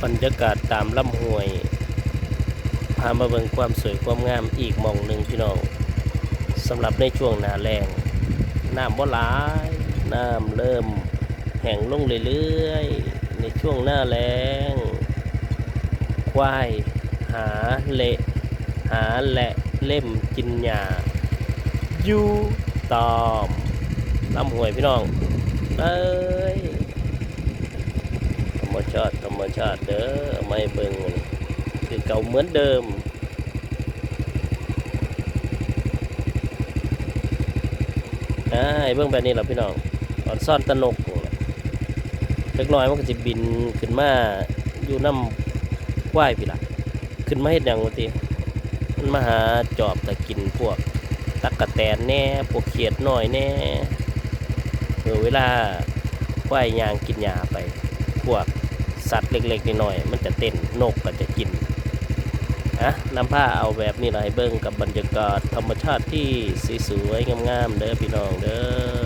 บรรยากาศตามลำห้วยพามาเบิ่งความสวยความงามอีกหม่องหนึ่งพี่น้องสำหรับในช่วงหน้าแล้งน้ำบ่หลายน้ำเริ่มแห้งลงเรื่อยๆในช่วงหน้าแล้งควายหาเละหาแหละเล่มกินหญ้าอยู่ตอมลำห้วยพี่น้องเอ้ยธรรมชาติเด้อไม่เบิ่งคือเก่าเหมือนเดิมให้เบิ่งแบบนี้แหละพี่น้องตอนซ่อนตะนกเล็กน้อยมันก็จะบินขึ้นมาอยู่น้ำควายพี่ล่ะขึ้นมาเฮ็ดหยังวะติมันมาหาจอบแต่กินพวกตั๊กแตนแน่พวกเขียดน้อยแน่เวลาควายย่างกินหญ้าไปพวกสัตว์เล็กๆน้อยๆมันจะเต้นนกก็จะกินนำผ้าเอาแบบนี้ให้เบิ่งกับบรรยากาศธรรมชาติที่สวยๆงามๆเด้อพี่น้องเด้อ